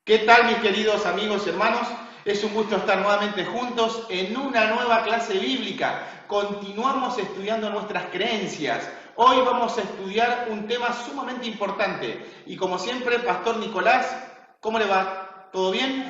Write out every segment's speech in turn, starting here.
¿Qué tal, mis queridos amigos y hermanos? Es un gusto estar nuevamente juntos en una nueva clase bíblica. Continuamos estudiando nuestras creencias. Hoy vamos a estudiar un tema sumamente importante. Y como siempre, Pastor Nicolás, ¿cómo le va? ¿Todo bien?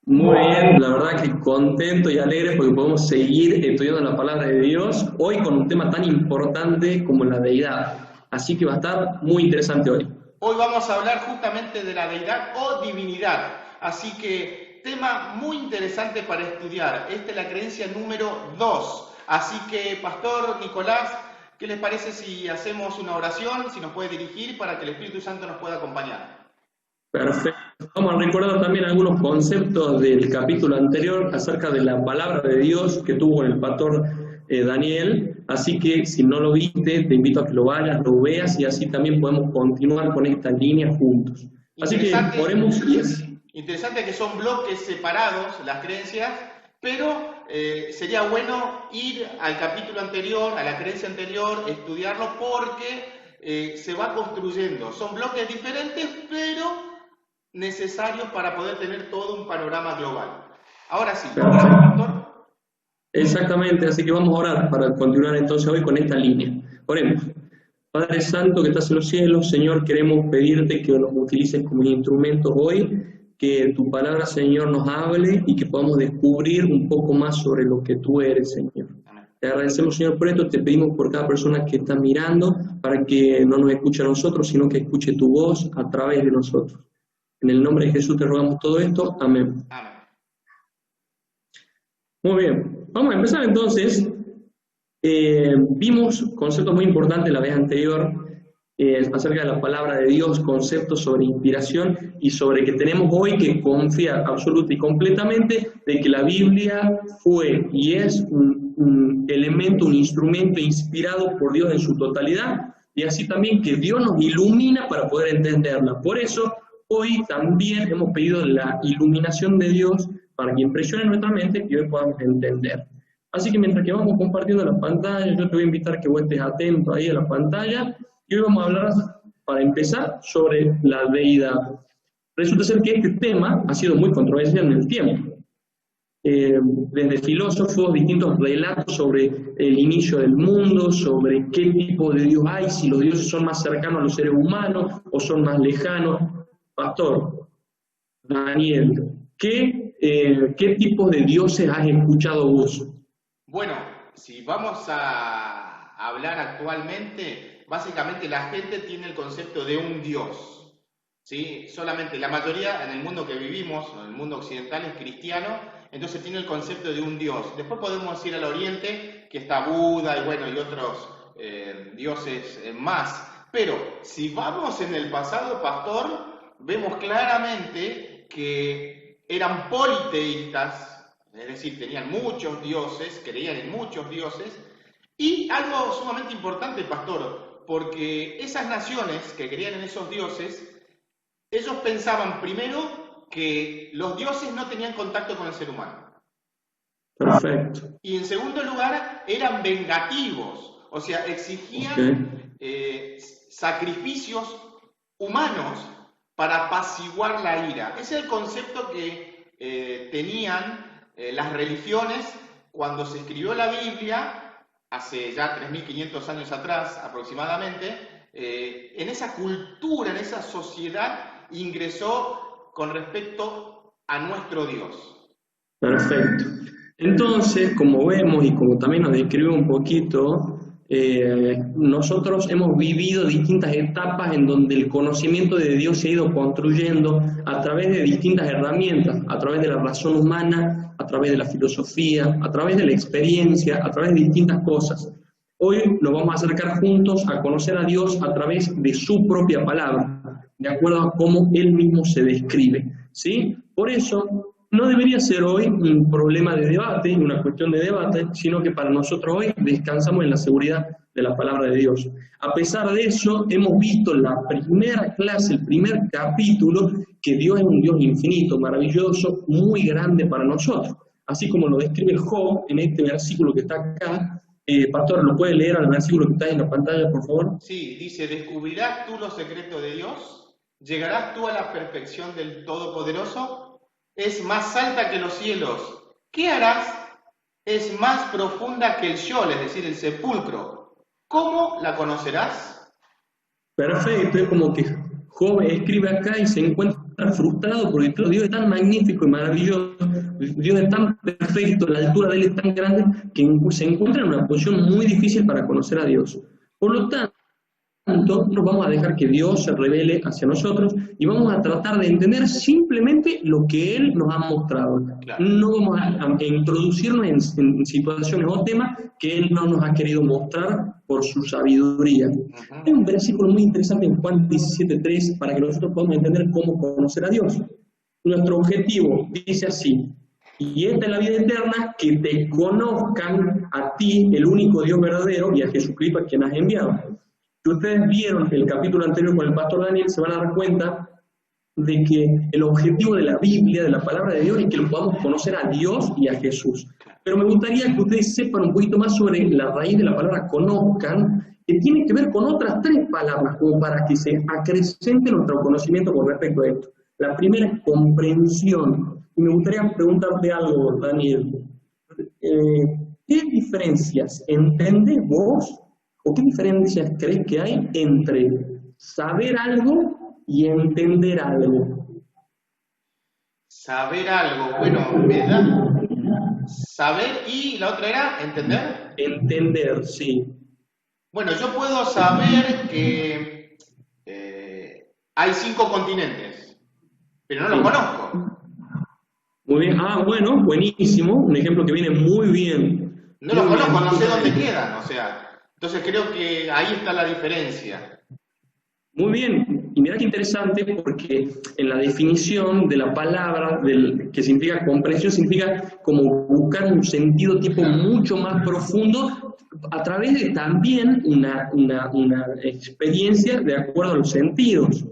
Muy bien, la verdad que contento y alegre porque podemos seguir estudiando la palabra de Dios hoy con un tema tan importante como la deidad. Así que va a estar muy interesante hoy. Hoy vamos a hablar justamente de la deidad o divinidad. Así que tema muy interesante para estudiar. Esta es la creencia número 2. Así que, Pastor Nicolás, ¿qué les parece si hacemos una oración, si nos puede dirigir para que el Espíritu Santo nos pueda acompañar? Perfecto. Vamos a recordar también algunos conceptos del capítulo anterior acerca de la palabra de Dios que tuvo el pastor Daniel. Así que si no lo viste, te invito a que lo vayas, lo veas y así también podemos continuar con esta línea juntos. Así que Interesante, oremos y es. interesante que son bloques separados las creencias, pero sería bueno ir al capítulo anterior, a la creencia anterior, estudiarlo porque se va construyendo. Son bloques diferentes, pero necesarios para poder tener todo un panorama global. Ahora sí, Perfecto. pastor. Exactamente, así que vamos a orar para continuar entonces hoy con esta línea. Oremos. Padre Santo que estás en los cielos, Señor, queremos pedirte que nos utilices como instrumentos hoy, que tu palabra, Señor, nos hable y que podamos descubrir un poco más sobre lo que tú eres, Señor. Amén. Te agradecemos, Señor, por esto, te pedimos por cada persona que está mirando, para que no nos escuche a nosotros, sino que escuche tu voz a través de nosotros. En el nombre de Jesús te rogamos todo esto. Amén. Amén. Muy bien, vamos a empezar entonces. Vimos conceptos muy importantes la vez anterior acerca de la palabra de Dios, conceptos sobre inspiración y sobre que tenemos hoy que confiar absoluta y completamente de que la Biblia fue y es un elemento, un instrumento inspirado por Dios en su totalidad y así también que Dios nos ilumina para poder entenderla. Por eso hoy también hemos pedido la iluminación de Dios para que impresione nuestra mente y hoy podamos entender. Así que mientras que vamos compartiendo la pantalla, yo te voy a invitar a que vos estés atento ahí a la pantalla y hoy vamos a hablar, para empezar, sobre la deidad. Resulta ser que este tema ha sido muy controversial en el tiempo. Desde filósofos, distintos relatos sobre el inicio del mundo, sobre qué tipo de Dios hay, si los dioses son más cercanos a los seres humanos o son más lejanos. Pastor Daniel, ¿qué tipo de dioses has escuchado vos? Bueno, si vamos a hablar actualmente, básicamente la gente tiene el concepto de un Dios, ¿sí? Solamente la mayoría en el mundo que vivimos, en el mundo occidental, es cristiano, entonces tiene el concepto de un Dios. Después podemos ir al Oriente, que está Buda y bueno, y otros dioses más. Pero si vamos en el pasado, pastor, vemos claramente que eran politeístas, es decir, tenían muchos dioses, creían en muchos dioses, y algo sumamente importante, pastor, porque esas naciones que creían en esos dioses, ellos pensaban primero que los dioses no tenían contacto con el ser humano. Perfecto. Y en segundo lugar, eran vengativos, o sea, Ok. exigían sacrificios humanos para apaciguar la ira. Ese es el concepto que tenían las religiones cuando se escribió la Biblia, hace ya 3500 años atrás aproximadamente. En esa cultura, en esa sociedad, ingresó con respecto a nuestro Dios. Perfecto. Entonces, como vemos y como también nos describe un poquito, nosotros hemos vivido distintas etapas en donde el conocimiento de Dios se ha ido construyendo a través de distintas herramientas, a través de la razón humana, a través de la filosofía, a través de la experiencia, a través de distintas cosas. Hoy nos vamos a acercar juntos a conocer a Dios a través de su propia palabra, de acuerdo a cómo Él mismo se describe, ¿sí? Por eso, no debería ser hoy un problema de debate, una cuestión de debate, sino que para nosotros hoy descansamos en la seguridad de la palabra de Dios. A pesar de eso, hemos visto la primera clase, el primer capítulo, que Dios es un Dios infinito, maravilloso, muy grande para nosotros. Así como lo describe Job en este versículo que está acá. Pastor, ¿lo puede leer al versículo que está ahí en la pantalla, por favor? Sí, dice, ¿descubrirás tú los secretos de Dios? ¿Llegarás tú a la perfección del Todopoderoso? Es más alta que los cielos. ¿Qué harás? Es más profunda que el Sheol, es decir, el sepulcro. ¿Cómo la conocerás? Perfecto, es como que Job escribe acá y se encuentra frustrado porque claro, Dios es tan magnífico y maravilloso, Dios es tan perfecto, la altura de Él es tan grande que se encuentra en una posición muy difícil para conocer a Dios. Por lo tanto, nos vamos a dejar que Dios se revele hacia nosotros y vamos a tratar de entender simplemente lo que Él nos ha mostrado. Claro. No vamos a introducirnos en situaciones o temas que Él no nos ha querido mostrar por su sabiduría. Hay un versículo muy interesante en Juan 17:3 para que nosotros podamos entender cómo conocer a Dios. Nuestro objetivo dice así: y esta es la vida eterna, que te conozcan a ti, el único Dios verdadero, y a Jesucristo a quien has enviado. Si ustedes vieron el capítulo anterior con el pastor Daniel, se van a dar cuenta de que el objetivo de la Biblia, de la palabra de Dios, es que lo podamos conocer a Dios y a Jesús. Pero me gustaría que ustedes sepan un poquito más sobre la raíz de la palabra conozcan, que tiene que ver con otras 3 palabras, como para que se acrecente nuestro conocimiento con respecto a esto. La primera es comprensión. Y me gustaría preguntarte algo, Daniel. ¿Qué diferencias entendés vos, o qué diferencias crees que hay entre saber algo y entender algo? Saber algo, bueno, ¿verdad? Saber y la otra era entender. Entender, sí. Bueno, yo puedo saber que hay 5 continentes, pero no los conozco. Muy bien, bueno, buenísimo, un ejemplo que viene muy bien. No los conozco, no sé dónde quedan, o sea, entonces creo que ahí está la diferencia. Muy bien, y mira qué interesante porque en la definición de la palabra que significa comprensión, significa como buscar un sentido tipo mucho más profundo a través de también una experiencia de acuerdo a los sentidos.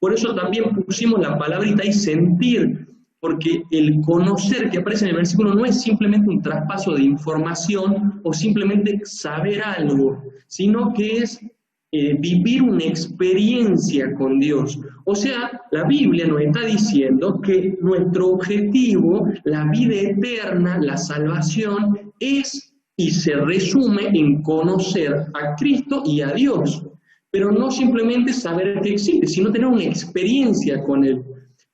Por eso también pusimos la palabrita ahí, sentir, porque el conocer que aparece en el versículo no es simplemente un traspaso de información o simplemente saber algo, sino que es vivir una experiencia con Dios. O sea, la Biblia nos está diciendo que nuestro objetivo, la vida eterna, la salvación, es y se resume en conocer a Cristo y a Dios. Pero no simplemente saber que existe, sino tener una experiencia con Él.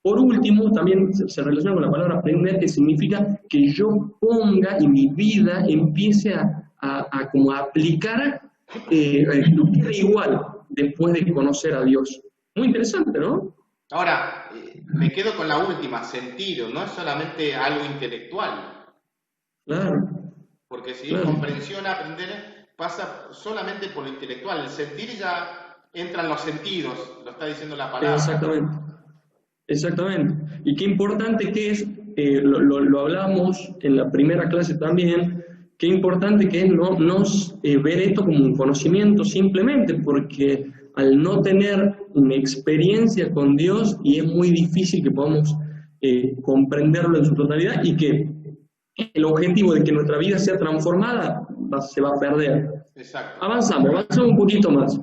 Por último, también se relaciona con la palabra aprender, que significa que yo ponga y mi vida empiece a como a aplicar lo que es igual después de conocer a Dios. Muy interesante, ¿no? Ahora, me quedo con la última, sentido, no es solamente algo intelectual. Claro. Porque si es comprensión, aprender pasa solamente por lo intelectual. El sentir ya entran los sentidos, lo está diciendo la palabra. Exactamente. Y qué importante que es, lo hablamos en la primera clase también, qué importante que es no ver esto como un conocimiento simplemente, porque al no tener una experiencia con Dios, y es muy difícil que podamos comprenderlo en su totalidad, y que el objetivo de que nuestra vida sea transformada se va a perder. Exacto. Avanzamos un poquito más.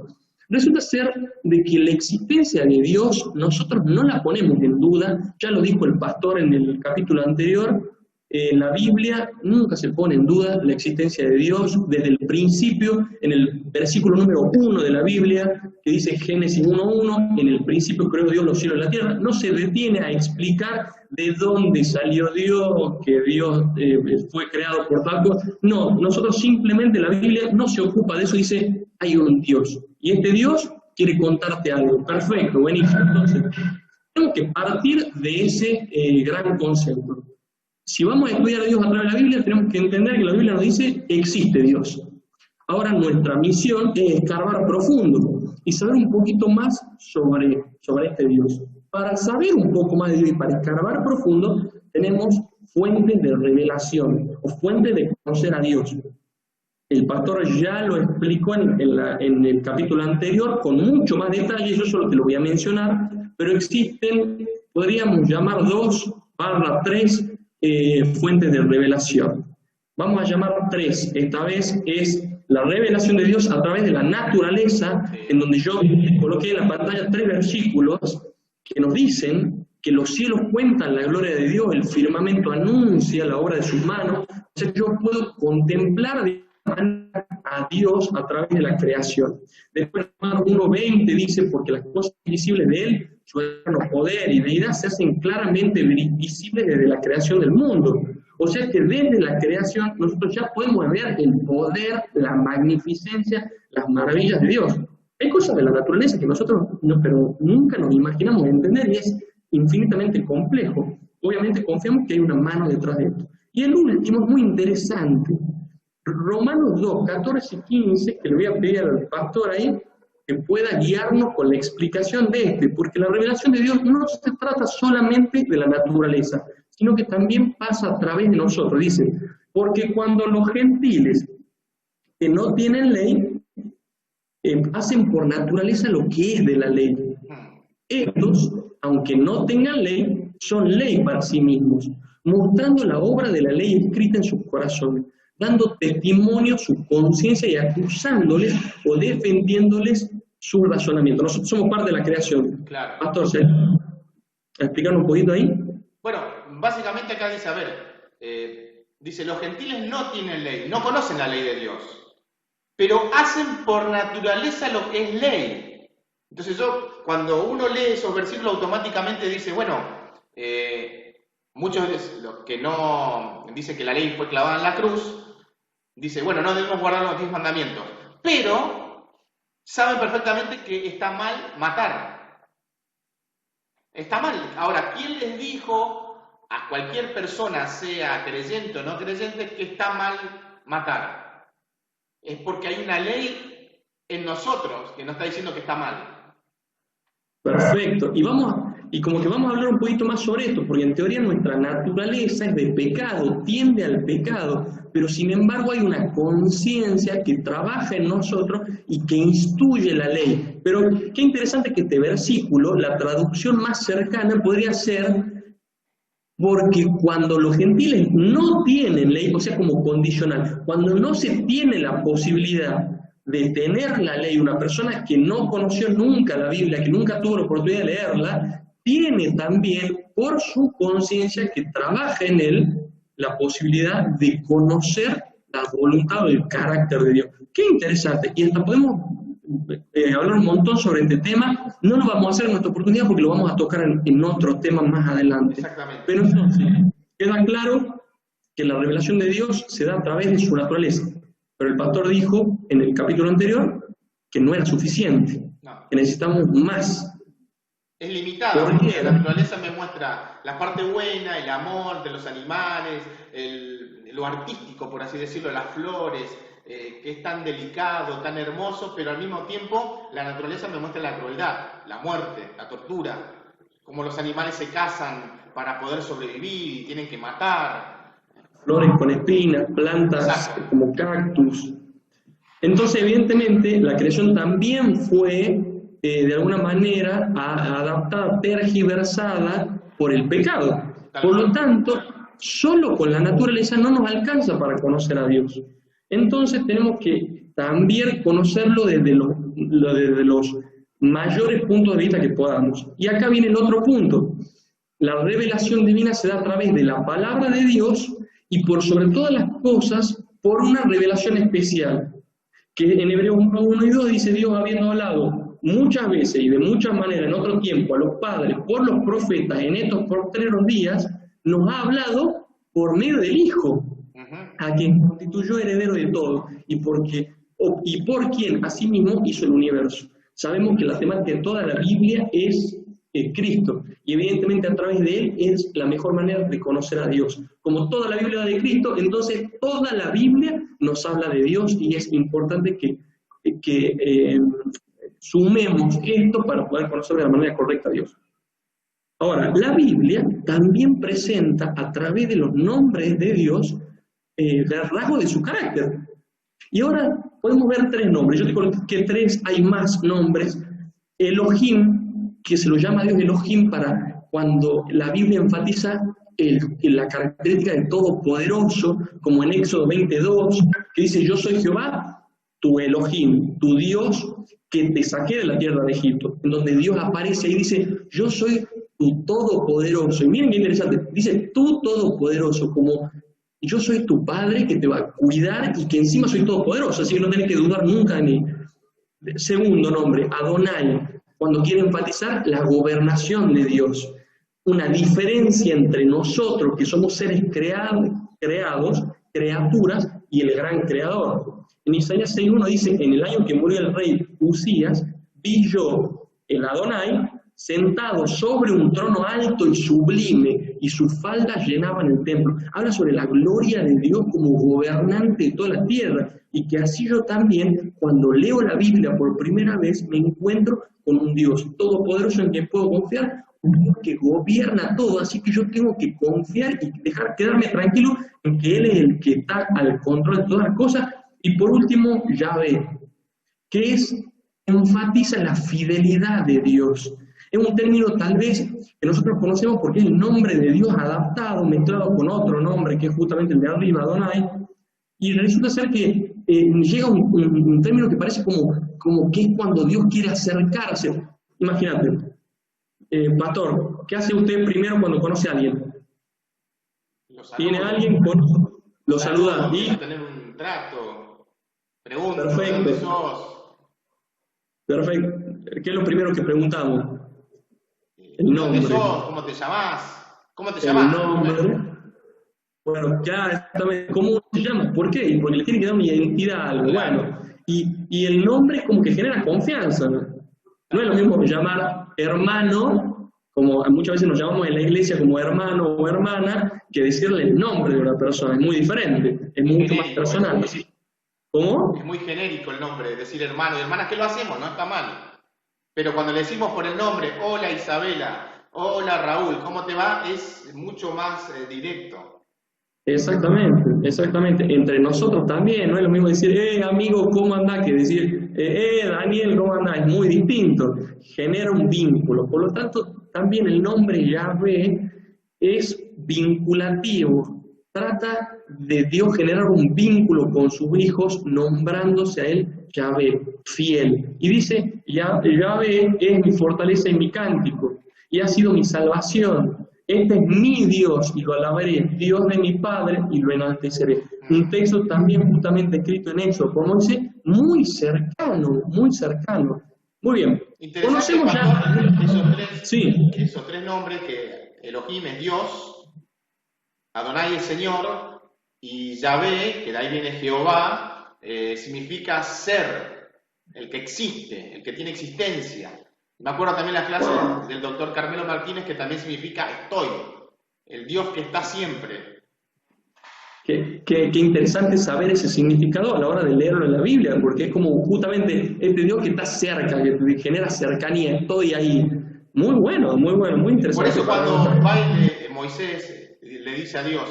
Resulta ser de que la existencia de Dios nosotros no la ponemos en duda, ya lo dijo el pastor en el capítulo anterior, en la Biblia nunca se pone en duda la existencia de Dios desde el principio, en el versículo número 1 de la Biblia, que dice Génesis 1:1, en el principio creó Dios los cielos y la tierra, no se detiene a explicar de dónde salió Dios, que Dios fue creado por tal cosa. No, nosotros simplemente, la Biblia no se ocupa de eso, dice, hay un Dios, y este Dios quiere contarte algo. Perfecto, buenísimo. Entonces, tenemos que partir de ese gran concepto. Si vamos a estudiar a Dios a través de la Biblia, tenemos que entender que la Biblia nos dice, existe Dios. Ahora nuestra misión es escarbar profundo y saber un poquito más sobre este Dios. Para saber un poco más de Dios y para escarbar profundo, tenemos fuentes de revelación o fuentes de conocer a Dios. El pastor ya lo explicó en el capítulo anterior con mucho más detalle, yo solo te lo voy a mencionar, pero existen, podríamos llamar 2/3 fuentes de revelación. Vamos a llamar 3. Esta vez es la revelación de Dios a través de la naturaleza, en donde yo coloqué en la pantalla 3 versículos que nos dicen que los cielos cuentan la gloria de Dios, el firmamento anuncia la obra de sus manos. O sea, yo puedo contemplar a Dios a través de la creación. Después, Romanos 1:20 dice, porque las cosas visibles de Él, su eterno poder y deidad, se hacen claramente visibles desde la creación del mundo. O sea que desde la creación nosotros ya podemos ver el poder, la magnificencia, las maravillas de Dios. Hay cosas de la naturaleza que nosotros pero nunca nos imaginamos entender y es infinitamente complejo. Obviamente confiamos que hay una mano detrás de esto. Y el último es muy interesante. Romanos 2, 14 y 15, que le voy a pedir al pastor ahí, que pueda guiarnos con la explicación de porque la revelación de Dios no se trata solamente de la naturaleza, sino que también pasa a través de nosotros. Dice, porque cuando los gentiles que no tienen ley, hacen por naturaleza lo que es de la ley. Estos, aunque no tengan ley, son ley para sí mismos, mostrando la obra de la ley escrita en sus corazones, dando testimonio su conciencia y acusándoles o defendiéndoles su razonamiento. Nosotros somos parte de la creación. Claro. Pastor, ¿sí? ¿Explicarnos un poquito ahí? Bueno, básicamente acá dice, a ver, dice, los gentiles no tienen ley, no conocen la ley de Dios, pero hacen por naturaleza lo que es ley. Entonces cuando uno lee esos versículos automáticamente dice, bueno, muchos de los que no dicen que la ley fue clavada en la cruz, dice, bueno, no debemos guardar los 10 mandamientos, pero saben perfectamente que está mal matar. Está mal. Ahora, ¿quién les dijo a cualquier persona, sea creyente o no creyente, que está mal matar? Es porque hay una ley en nosotros que nos está diciendo que está mal. Perfecto. Y como que vamos a hablar un poquito más sobre esto, porque en teoría nuestra naturaleza es de pecado, tiende al pecado, pero sin embargo hay una conciencia que trabaja en nosotros y que instruye la ley. Pero qué interesante que este versículo, la traducción más cercana podría ser, porque cuando los gentiles no tienen ley, o sea, como condicional, cuando no se tiene la posibilidad de tener la ley, una persona que no conoció nunca la Biblia, que nunca tuvo la oportunidad de leerla, tiene también por su conciencia que trabaja en él la posibilidad de conocer la voluntad o el carácter de Dios. Qué interesante, y hasta podemos hablar un montón sobre este tema. No lo vamos a hacer en nuestra oportunidad porque lo vamos a tocar en otro tema más adelante. Exactamente. Pero entonces, queda claro que la revelación de Dios se da a través de su naturaleza. Pero el pastor dijo en el capítulo anterior que no era suficiente, que necesitamos más. Es limitado, porque la naturaleza me muestra la parte buena, el amor de los animales, lo artístico, por así decirlo, las flores, que es tan delicado, tan hermoso, pero al mismo tiempo la naturaleza me muestra la crueldad, la muerte, la tortura, cómo los animales se cazan para poder sobrevivir y tienen que matar. Flores con espinas, plantas Exacto. Como cactus. Entonces, evidentemente, la creación también fue, de alguna manera, adaptada, tergiversada por el pecado. Por lo tanto, solo con la naturaleza no nos alcanza para conocer a Dios. Entonces, tenemos que también conocerlo desde los mayores puntos de vista que podamos. Y acá viene el otro punto. La revelación divina se da a través de la palabra de Dios y por sobre todas las cosas, por una revelación especial, que en Hebreos 1 y 2 dice, Dios habiendo hablado muchas veces y de muchas maneras en otro tiempo a los padres por los profetas en estos postreros días, nos ha hablado por medio del Hijo, a quien constituyó heredero de todo, y por quien asimismo hizo el universo. Sabemos que la temática de toda la Biblia es Cristo, y evidentemente a través de Él es la mejor manera de conocer a Dios. Como toda la Biblia de Cristo, entonces toda la Biblia nos habla de Dios, y es importante que sumemos esto para poder conocer de la manera correcta a Dios. Ahora, la Biblia también presenta a través de los nombres de Dios el rasgo de su carácter. Y ahora podemos ver 3 nombres. Yo digo que 3 hay más nombres. Elohim, que se lo llama a Dios Elohim para cuando la Biblia enfatiza la característica del Todopoderoso, como en Éxodo 22, que dice, yo soy Jehová, tu Elohim, tu Dios, que te saqué de la tierra de Egipto, en donde Dios aparece y dice, yo soy tu todopoderoso. Y miren qué interesante, dice tu todopoderoso, como yo soy tu padre que te va a cuidar y que encima soy todopoderoso, así que no tenés que dudar nunca de mí. Segundo nombre, Adonai, cuando quiere enfatizar la gobernación de Dios, una diferencia entre nosotros, que somos seres creados, criaturas, y el gran creador. En Isaías 6.1 dice, en el año que murió el rey Usías, vi yo, el Adonai, sentado sobre un trono alto y sublime, y sus faldas llenaban el templo. Habla sobre la gloria de Dios como gobernante de toda la tierra, y que así yo también, cuando leo la Biblia por primera vez, me encuentro con un Dios todopoderoso en quien puedo confiar, un Dios que gobierna todo, así que yo tengo que confiar y quedarme tranquilo en que Él es el que está al control de todas las cosas. Y por último, Yahvé, que enfatiza la fidelidad de Dios. Es un término tal vez que nosotros conocemos porque es el nombre de Dios adaptado, mezclado con otro nombre que es justamente el de arriba, Adonai, y resulta ser que llega un término que parece como que es cuando Dios quiere acercarse. Imagínate, pastor, ¿qué hace usted primero cuando conoce a alguien? Tiene a alguien, lo saluda y... tener un trato, pregunta, perfecto. ¿dónde sos? Perfecto. ¿Qué es lo primero que preguntamos? El nombre. ¿Dónde sos? ¿Cómo te llamás? ¿Cómo te El llamás? nombre. Bueno, ya exactamente, ¿cómo se llama? ¿Por qué? Porque le tiene que dar una identidad a algo. Bueno, y el nombre es como que genera confianza, ¿no? No es lo mismo llamar hermano, como muchas veces nos llamamos en la iglesia como hermano o hermana, que decirle el nombre de una persona. Es muy diferente, es mucho más personal. ¿Cómo? Es muy genérico el nombre, decir hermano y hermana, que lo hacemos, no está mal. Pero cuando le decimos por el nombre, hola Isabela, hola Raúl, ¿cómo te va? Es mucho más directo. Exactamente, exactamente. Entre nosotros también, no es lo mismo decir, amigo, ¿cómo andás? Que decir, Daniel, ¿cómo andás? Es muy distinto, genera un vínculo. Por lo tanto, también el nombre Yahvé es vinculativo. Trata de Dios generar un vínculo con sus hijos, nombrándose a él Yahvé, fiel. Y dice, Yahvé es mi fortaleza y mi cántico, y ha sido mi salvación. Este es mi Dios y lo alabaré, Dios de mi Padre y lo enalteceré. Un texto también justamente escrito en Éxodo, como dice, muy cercano, muy cercano. Muy bien, conocemos ya esos tres nombres, que Elohim es Dios, Adonai es Señor, y Yahvé, que de ahí viene Jehová, significa ser, el que existe, el que tiene existencia. Me acuerdo también la clase del doctor Carmelo Martínez, que también significa estoy, el Dios que está siempre. Qué interesante saber ese significado a la hora de leerlo en la Biblia, porque es como justamente este Dios que está cerca, que te genera cercanía, estoy ahí. Muy bueno, muy interesante. Por eso cuando va Moisés le dice a Dios,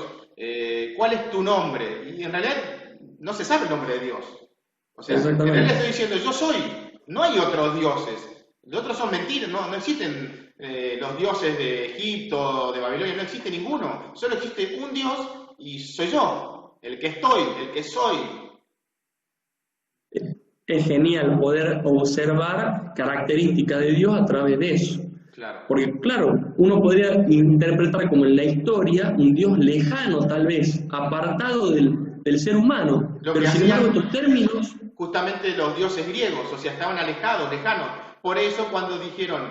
¿cuál es tu nombre? Y en realidad no se sabe el nombre de Dios. O sea, en realidad estoy diciendo, yo soy, no hay otros dioses. Los otros son mentiras, no existen los dioses de Egipto, de Babilonia, no existe ninguno. Solo existe un Dios y soy yo, el que estoy, el que soy. Es genial poder observar características de Dios a través de eso. Claro. Porque, claro, uno podría interpretar como en la historia un Dios lejano, tal vez, apartado del ser humano. Pero sin embargo, estos términos... Justamente los dioses griegos, o sea, estaban alejados, lejanos. Por eso cuando dijeron,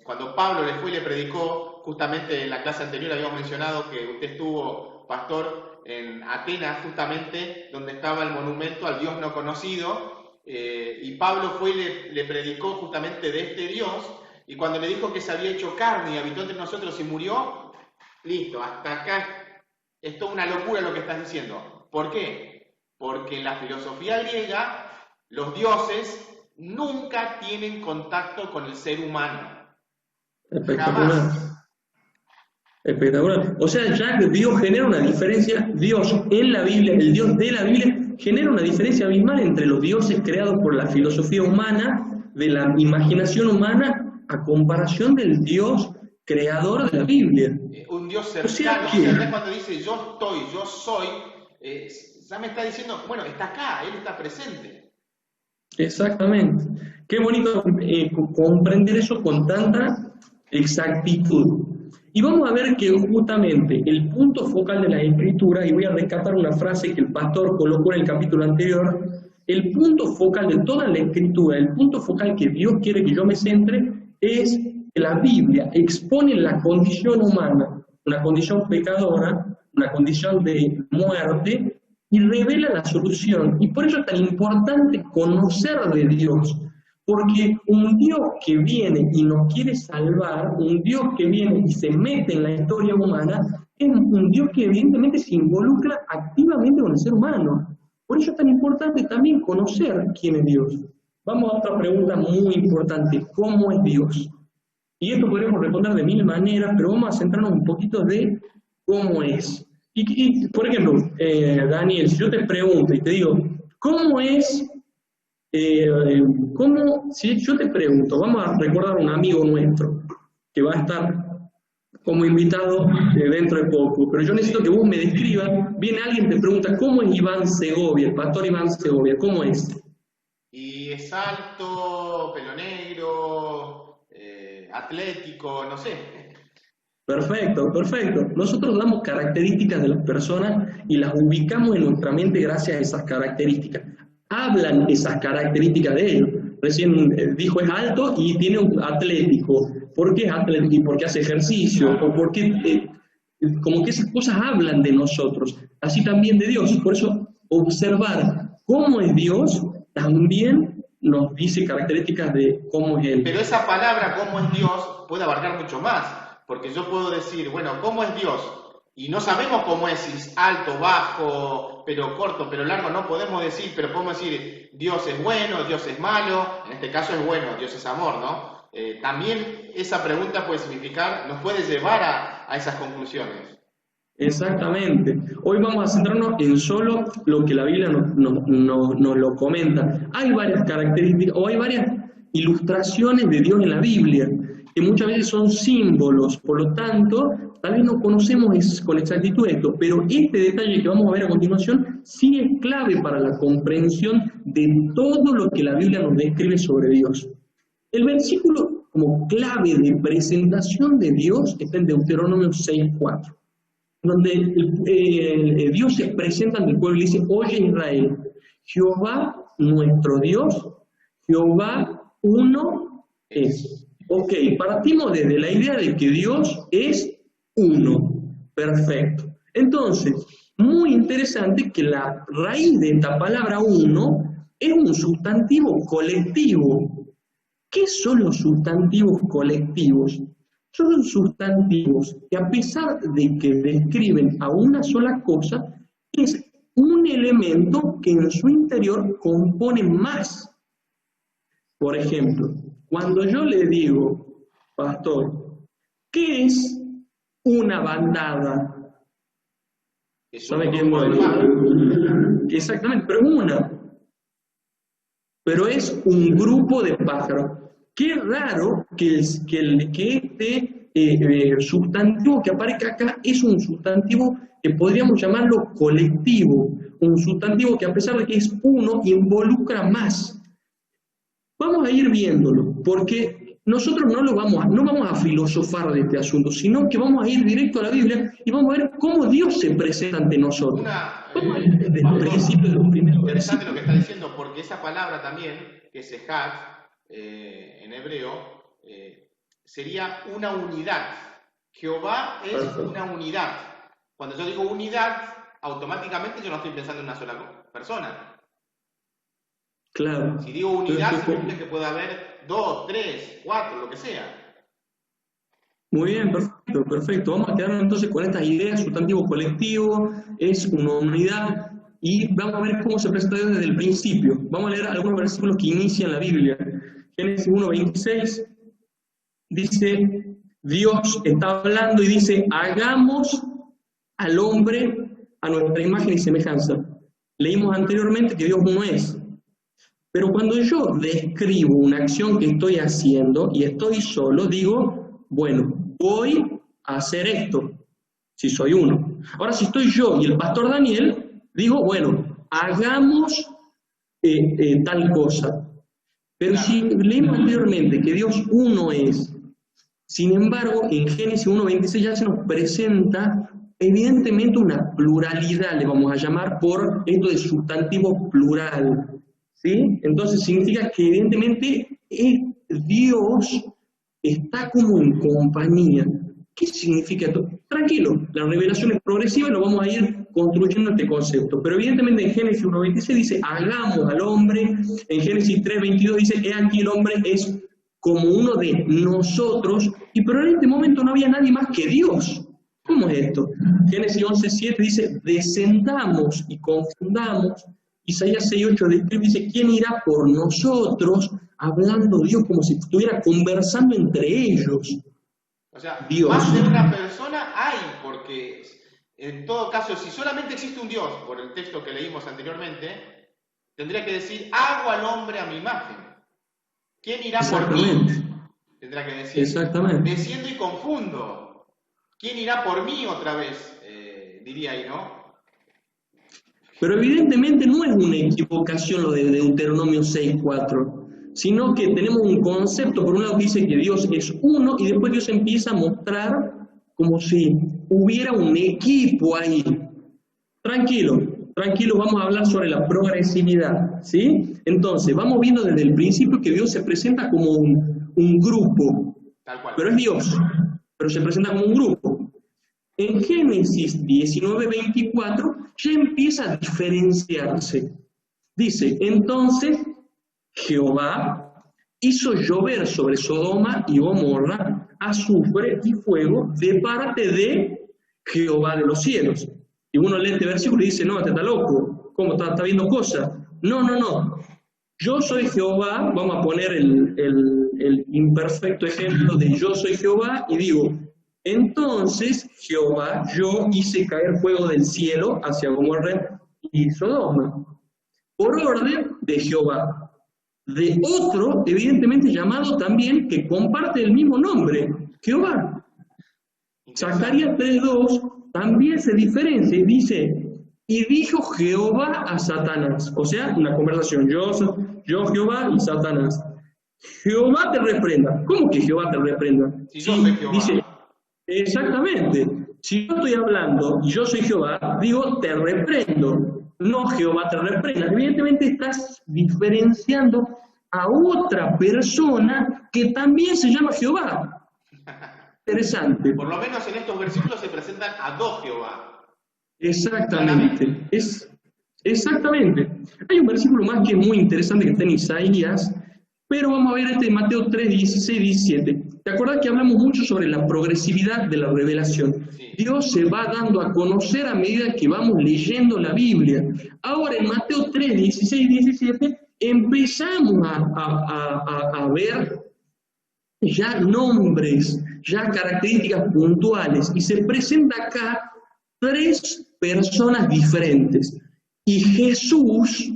cuando Pablo le fue y le predicó, justamente en la clase anterior habíamos mencionado que usted estuvo, pastor, en Atenas, justamente donde estaba el monumento al Dios no conocido, y Pablo fue y le predicó justamente de este Dios, y cuando le dijo que se había hecho carne y habitó entre nosotros y murió, listo, hasta acá es toda una locura lo que estás diciendo. ¿Por qué? Porque en la filosofía griega, los dioses nunca tienen contacto con el ser humano. Espectacular. Jamás. Espectacular. O sea, ya que Dios genera una diferencia, Dios en la Biblia, el Dios de la Biblia, genera una diferencia abismal entre los dioses creados por la filosofía humana, de la imaginación humana, a comparación del Dios creador de la Biblia. Un Dios cercano. O sea, cuando dice yo estoy, yo soy, ya me está diciendo, bueno, está acá, Él está presente. Exactamente. Qué bonito comprender eso con tanta exactitud. Y vamos a ver que justamente el punto focal de la Escritura, y voy a rescatar una frase que el pastor colocó en el capítulo anterior, el punto focal de toda la Escritura, el punto focal que Dios quiere que yo me centre, es que la Biblia expone la condición humana, una condición pecadora, una condición de muerte, y revela la solución. Y por eso es tan importante conocer de Dios, porque un Dios que viene y nos quiere salvar, un Dios que viene y se mete en la historia humana, es un Dios que evidentemente se involucra activamente con el ser humano. Por eso es tan importante también conocer quién es Dios. Vamos a otra pregunta muy importante: ¿cómo es Dios? Y esto podríamos responder de mil maneras, pero vamos a centrarnos un poquito de cómo es. Y por ejemplo, Daniel, si yo te pregunto y te digo, ¿cómo es? Si yo te pregunto, vamos a recordar a un amigo nuestro que va a estar como invitado dentro de poco, pero yo necesito que vos me describas. Viene alguien y te pregunta, ¿cómo es Iván Segovia, el pastor Iván Segovia? ¿Cómo es? Y es alto, pelo negro, atlético, no sé. Perfecto, perfecto. Nosotros damos características de las personas y las ubicamos en nuestra mente gracias a esas características. Hablan esas características de ellos. Recién dijo es alto y tiene un atlético. ¿Por qué es atlético? ¿Y por qué hace ejercicio? ¿O por qué? Como que esas cosas hablan de nosotros. Así también de Dios. Por eso observar cómo es Dios también nos dice características de cómo es Él. Pero esa palabra, cómo es Dios, puede abarcar mucho más. Porque yo puedo decir, bueno, ¿cómo es Dios? Y no sabemos cómo es, si es alto, bajo, pero corto, pero largo, no podemos decir, pero podemos decir, Dios es bueno, Dios es malo, en este caso es bueno, Dios es amor, ¿no? También esa pregunta puede significar, nos puede llevar a esas conclusiones. Exactamente. Hoy vamos a centrarnos en solo lo que la Biblia nos lo comenta. Hay varias características, o hay varias ilustraciones de Dios en la Biblia, que muchas veces son símbolos, por lo tanto, tal vez no conocemos con exactitud esto, pero este detalle que vamos a ver a continuación sí es clave para la comprensión de todo lo que la Biblia nos describe sobre Dios. El versículo como clave de presentación de Dios está en Deuteronomio 6:4, donde Dios se presenta ante el pueblo y dice, oye Israel, Jehová nuestro Dios, Jehová uno es. Ok, partimos desde la idea de que Dios es uno. Perfecto. Entonces, muy interesante que la raíz de esta palabra uno es un sustantivo colectivo. ¿Qué son los sustantivos colectivos? Son sustantivos que, a pesar de que describen a una sola cosa, es un elemento que en su interior compone más. Por ejemplo, cuando yo le digo, pastor, ¿qué es una bandada? ¿Sabe qué es una bandada? Exactamente, pero es una. Pero es un grupo de pájaros. Qué raro que este sustantivo que aparezca acá es un sustantivo que podríamos llamarlo colectivo. Un sustantivo que, a pesar de que es uno, involucra más. Vamos a ir viéndolo, porque nosotros no vamos a filosofar de este asunto, sino que vamos a ir directo a la Biblia y vamos a ver cómo Dios se presenta ante nosotros. Vamos a ir desde el principio de los primeros interesante versículos. lo que está diciendo, porque esa palabra también, que es ejad, en hebreo, sería una unidad. Jehová es Perfecto. una unidad. Cuando yo digo unidad, automáticamente yo no estoy pensando en una sola persona. Claro. Si digo unidad, significa que puede haber 2, 3, 4, lo que sea. Muy bien, perfecto, perfecto. Vamos a quedarnos entonces con estas ideas. Sustantivo colectivo es una unidad y vamos a ver cómo se presenta Dios desde el principio. Vamos a leer algunos versículos que inician la Biblia. Génesis 1:26 dice, Dios está hablando y dice, hagamos al hombre a nuestra imagen y semejanza. Leímos anteriormente que Dios no es. Pero cuando yo describo una acción que estoy haciendo y estoy solo, digo, bueno, voy a hacer esto, si soy uno. Ahora, si estoy yo y el pastor Daniel, Dijo, bueno, hagamos tal cosa. Pero si leímos anteriormente que Dios uno es, sin embargo, en Génesis 1.26 ya se nos presenta evidentemente una pluralidad, le vamos a llamar por esto de sustantivo plural, ¿sí? Entonces significa que evidentemente Dios está como en compañía. ¿Qué significa esto? Tranquilo, la revelación es progresiva y lo vamos a ir construyendo este concepto. Pero evidentemente en Génesis 1.26 dice, hagamos al hombre. En Génesis 3.22 dice, he aquí el hombre es como uno de nosotros. Pero en este momento no había nadie más que Dios. ¿Cómo es esto? Génesis 11.7 dice, descendamos y confundamos. Isaías 6.8 describe, dice, ¿quién irá por nosotros? Hablando Dios como si estuviera conversando entre ellos. O sea, Dios. Más de una persona hay, porque en todo caso, si solamente existe un Dios, por el texto que leímos anteriormente, tendría que decir, hago al hombre a mi imagen. ¿Quién irá por mí? Tendrá que decir, exactamente. Desciendo y confundo. ¿Quién irá por mí otra vez? Diría ahí, ¿no? Pero evidentemente no es una equivocación lo de Deuteronomio 6.4. Sino que tenemos un concepto, por un lado que dice que Dios es uno, y después Dios empieza a mostrar como si hubiera un equipo ahí. Tranquilo, vamos a hablar sobre la progresividad, ¿sí? Entonces, vamos viendo desde el principio que Dios se presenta como un grupo, Tal cual. pero es Dios, pero se presenta como un grupo. En Génesis 19.24 ya empieza a diferenciarse. Dice, entonces, Jehová hizo llover sobre Sodoma y Gomorra azufre y fuego de parte de Jehová de los cielos. Y uno lee este versículo y dice, no, este está loco, ¿cómo está viendo cosas? No. Yo soy Jehová, vamos a poner el imperfecto ejemplo de yo soy Jehová, y digo, entonces Jehová, yo hice caer fuego del cielo hacia Gomorra y Sodoma, por orden de Jehová. De otro, evidentemente llamado también, que comparte el mismo nombre, Jehová. Zacarías 3.2 también se diferencia y dice, y dijo Jehová a Satanás, o sea, una conversación, yo Jehová y Satanás. Jehová te reprenda. ¿Cómo que Jehová te reprenda? Si yo soy Jehová. Dice, exactamente, si yo estoy hablando y yo soy Jehová, digo, te reprendo. No, Jehová te reprenda. Evidentemente estás diferenciando a otra persona que también se llama Jehová. Interesante. Por lo menos en estos versículos se presentan a dos Jehová. Exactamente. Exactamente. Hay un versículo más que es muy interesante que está en Isaías, pero vamos a ver este de Mateo 3, 16, 17. ¿Te acuerdas que hablamos mucho sobre la progresividad de la revelación? Sí. Dios se va dando a conocer a medida que vamos leyendo la Biblia. Ahora en Mateo 3, 16, 17 empezamos a ver ya nombres, ya características puntuales, y se presenta acá tres personas diferentes. Y Jesús,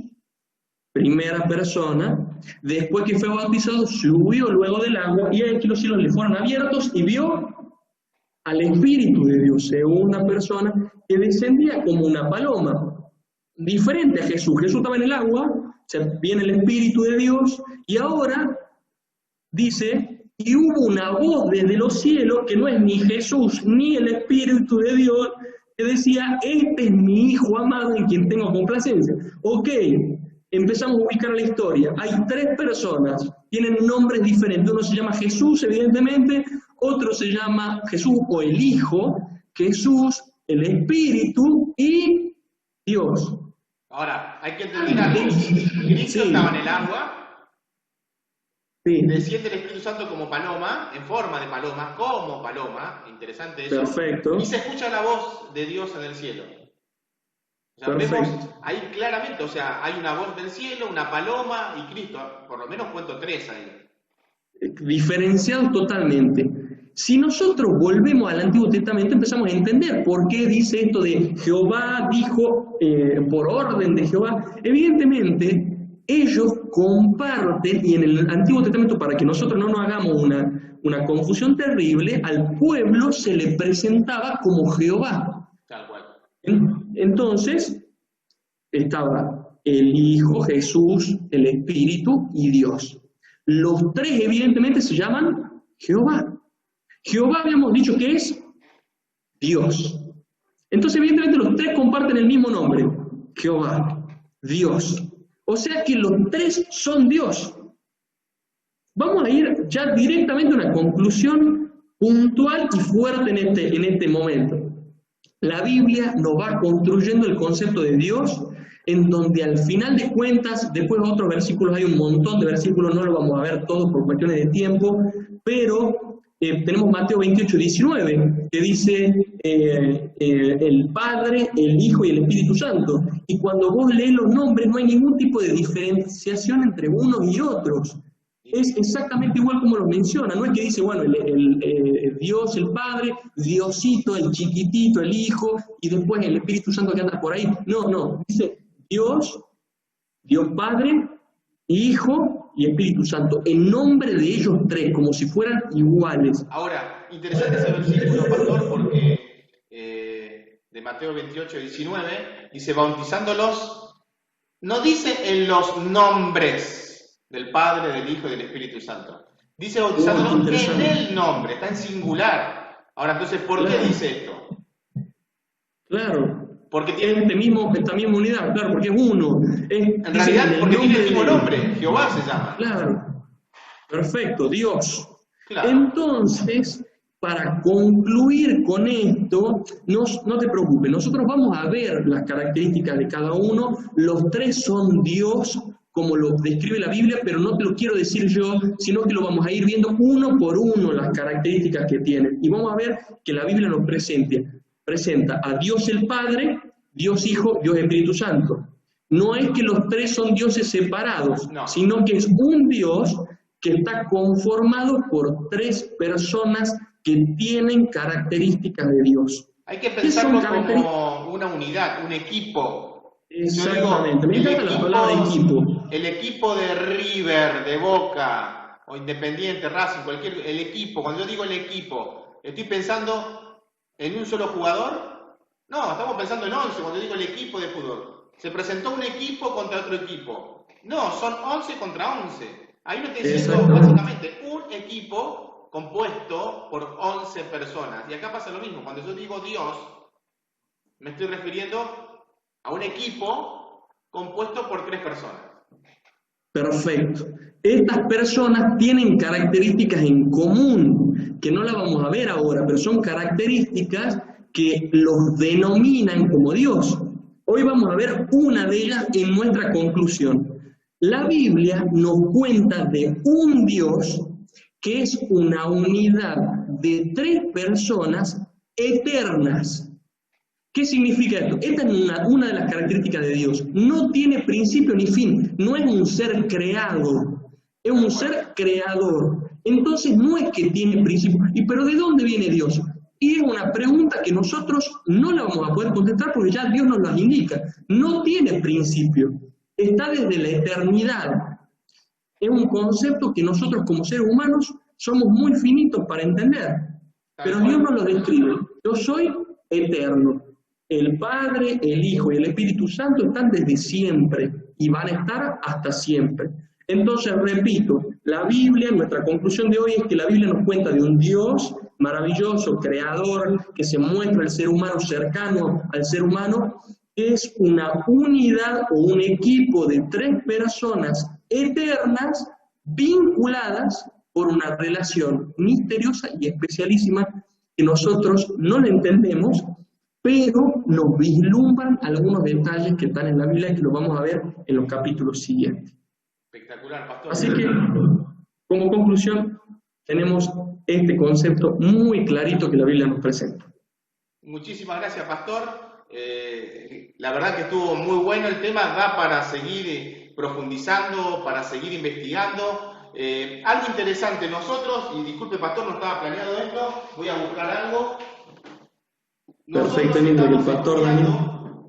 primera persona, después que fue bautizado, subió luego del agua, y aquí los cielos le fueron abiertos y vio al Espíritu de Dios, segunda persona, que descendía como una paloma, diferente a Jesús. Jesús estaba en el agua, o sea, viene el Espíritu de Dios, y ahora dice, y hubo una voz desde los cielos, que no es ni Jesús ni el Espíritu de Dios, que decía, este es mi Hijo amado en quien tengo complacencia. Ok, empezamos a ubicar la historia. Hay tres personas, tienen nombres diferentes. Uno se llama Jesús, evidentemente, otro se llama Jesús o el Hijo, Jesús, el Espíritu y Dios. Ahora, hay que entender algo. Cristo estaba en el agua, desciende el Espíritu Santo como paloma, en forma de paloma, como paloma, interesante eso. Perfecto. Y se escucha la voz de Dios en el cielo. O sea, vemos ahí claramente, o sea, hay una voz del cielo, una paloma y Cristo, por lo menos cuento tres ahí. Diferenciados totalmente. Si nosotros volvemos al Antiguo Testamento, empezamos a entender por qué dice esto de Jehová dijo por orden de Jehová. Evidentemente, ellos comparten, y en el Antiguo Testamento, para que nosotros no nos hagamos una confusión terrible, al pueblo se le presentaba como Jehová. Tal cual. Entonces, Estaba el Hijo, Jesús, el Espíritu y Dios. Los tres evidentemente se llaman Jehová. Jehová habíamos dicho que es Dios. Entonces evidentemente los tres comparten el mismo nombre, Jehová, Dios. O sea que los tres son Dios. Vamos a ir ya directamente a una conclusión puntual y fuerte en este momento. La Biblia nos va construyendo el concepto de Dios, en donde al final de cuentas, después de otros versículos, hay un montón de versículos, no lo vamos a ver todos por cuestiones de tiempo, pero tenemos Mateo 28, 19, que dice el Padre, el Hijo y el Espíritu Santo. Y cuando vos lees los nombres, no hay ningún tipo de diferenciación entre unos y otros. Es exactamente igual como lo menciona, no es que dice, bueno, el Dios, el Padre, Diosito, el chiquitito, el Hijo, y después el Espíritu Santo que anda por ahí. No, dice Dios, Dios Padre, Hijo y Espíritu Santo, en nombre de ellos tres, como si fueran iguales. Ahora, interesante ese versículo, pastor, porque de Mateo 28, 19, dice, bautizándolos, no dice en los nombres del Padre, del Hijo y del Espíritu Santo. Dice bautizándolos en el nombre, está en singular. Ahora, entonces, ¿por qué dice esto? Claro. Porque tiene esta misma unidad, claro, porque es uno. En realidad, porque tiene el mismo nombre, Jehová se llama. Claro. Perfecto, Dios. Claro. Entonces, para concluir con esto, no te preocupes, nosotros vamos a ver las características de cada uno. Los tres son Dios, como lo describe la Biblia, pero no te lo quiero decir yo, sino que lo vamos a ir viendo uno por uno las características que tienen. Y vamos a ver que la Biblia nos presenta a Dios el Padre, Dios Hijo, Dios Espíritu Santo. No es que los tres son dioses separados, sino que es un Dios que está conformado por tres personas que tienen características de Dios. Hay que pensarlo como una unidad, un equipo. Exactamente, me encanta la palabra equipo. El equipo de River, de Boca, o Independiente, Racing, el equipo, cuando yo digo el equipo, ¿estoy pensando en un solo jugador? No, estamos pensando en 11, cuando digo el equipo de fútbol. Se presentó un equipo contra otro equipo. No, son 11 contra 11. Ahí me estoy diciendo básicamente un equipo compuesto por 11 personas. Y acá pasa lo mismo, cuando yo digo Dios, me estoy refiriendo a un equipo compuesto por tres personas. Perfecto. Estas personas tienen características en común, que no las vamos a ver ahora, pero son características que los denominan como Dios. Hoy vamos a ver una de ellas en nuestra conclusión. La Biblia nos cuenta de un Dios que es una unidad de tres personas eternas. ¿Qué significa esto? Esta es una de las características de Dios. No tiene principio ni fin. No es un ser creado. Es un ser creador. Entonces no es que tiene principio. ¿Pero de dónde viene Dios? Y es una pregunta que nosotros no la vamos a poder contestar porque ya Dios nos la indica. No tiene principio. Está desde la eternidad. Es un concepto que nosotros como seres humanos somos muy finitos para entender. Pero Dios nos lo describe. Yo soy eterno. El Padre, el Hijo y el Espíritu Santo están desde siempre y van a estar hasta siempre. Entonces, repito, la Biblia, nuestra conclusión de hoy es que la Biblia nos cuenta de un Dios maravilloso, creador, que se muestra al ser humano cercano al ser humano, que es una unidad o un equipo de tres personas eternas vinculadas por una relación misteriosa y especialísima que nosotros no la entendemos, pero nos vislumbran algunos detalles que están en la Biblia y que los vamos a ver en los capítulos siguientes. Espectacular, pastor. Así que, como conclusión, tenemos este concepto muy clarito que la Biblia nos presenta. Muchísimas gracias, pastor. La verdad que estuvo muy bueno el tema, da para seguir profundizando, para seguir investigando. Algo interesante, nosotros, y disculpe, pastor, no estaba planeado esto, voy a buscar algo. Perfectamente, el pastor Daniel.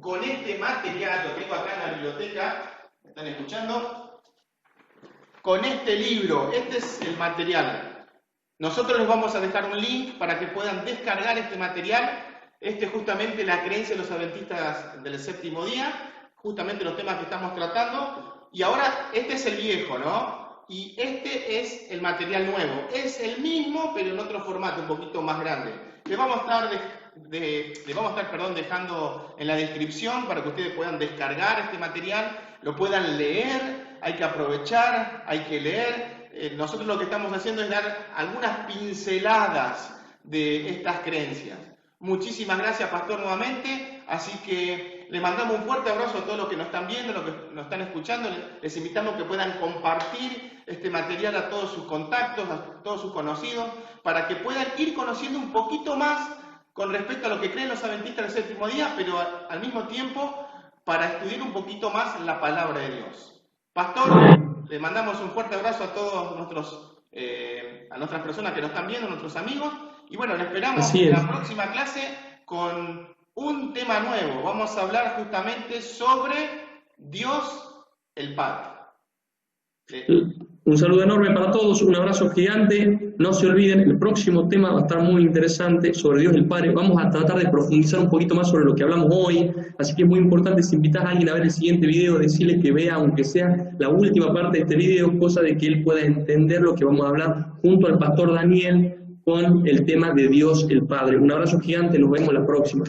Con este material, lo tengo acá en la biblioteca, ¿me están escuchando? Con este libro, este es el material. Nosotros les vamos a dejar un link para que puedan descargar este material. Este es justamente la creencia de los adventistas del séptimo día, justamente los temas que estamos tratando. Y ahora este es el viejo, ¿no? Y este es el material nuevo. Es el mismo, pero en otro formato, un poquito más grande. Le vamos a estar, dejando en la descripción para que ustedes puedan descargar este material, lo puedan leer. Hay que aprovechar, hay que leer. Nosotros lo que estamos haciendo es dar algunas pinceladas de estas creencias. Muchísimas gracias, Pastor, nuevamente. Así que le mandamos un fuerte abrazo a todos los que nos están viendo, los que nos están escuchando. Les invitamos a que puedan compartir este material a todos sus contactos, a todos sus conocidos, para que puedan ir conociendo un poquito más con respecto a lo que creen los adventistas del séptimo día, pero al mismo tiempo para estudiar un poquito más la palabra de Dios. Pastor, le mandamos un fuerte abrazo a todos a nuestras personas que nos están viendo, a nuestros amigos. Y bueno, le esperamos en la próxima clase con un tema nuevo. Vamos a hablar justamente sobre Dios el Padre. Un saludo enorme para todos, un abrazo gigante. No se olviden, el próximo tema va a estar muy interesante sobre Dios el Padre. Vamos a tratar de profundizar un poquito más sobre lo que hablamos hoy. Así que es muy importante, si invitas a alguien a ver el siguiente video, decirle que vea, aunque sea la última parte de este video, cosa de que él pueda entender lo que vamos a hablar junto al pastor Daniel con el tema de Dios el Padre. Un abrazo gigante, nos vemos la próxima.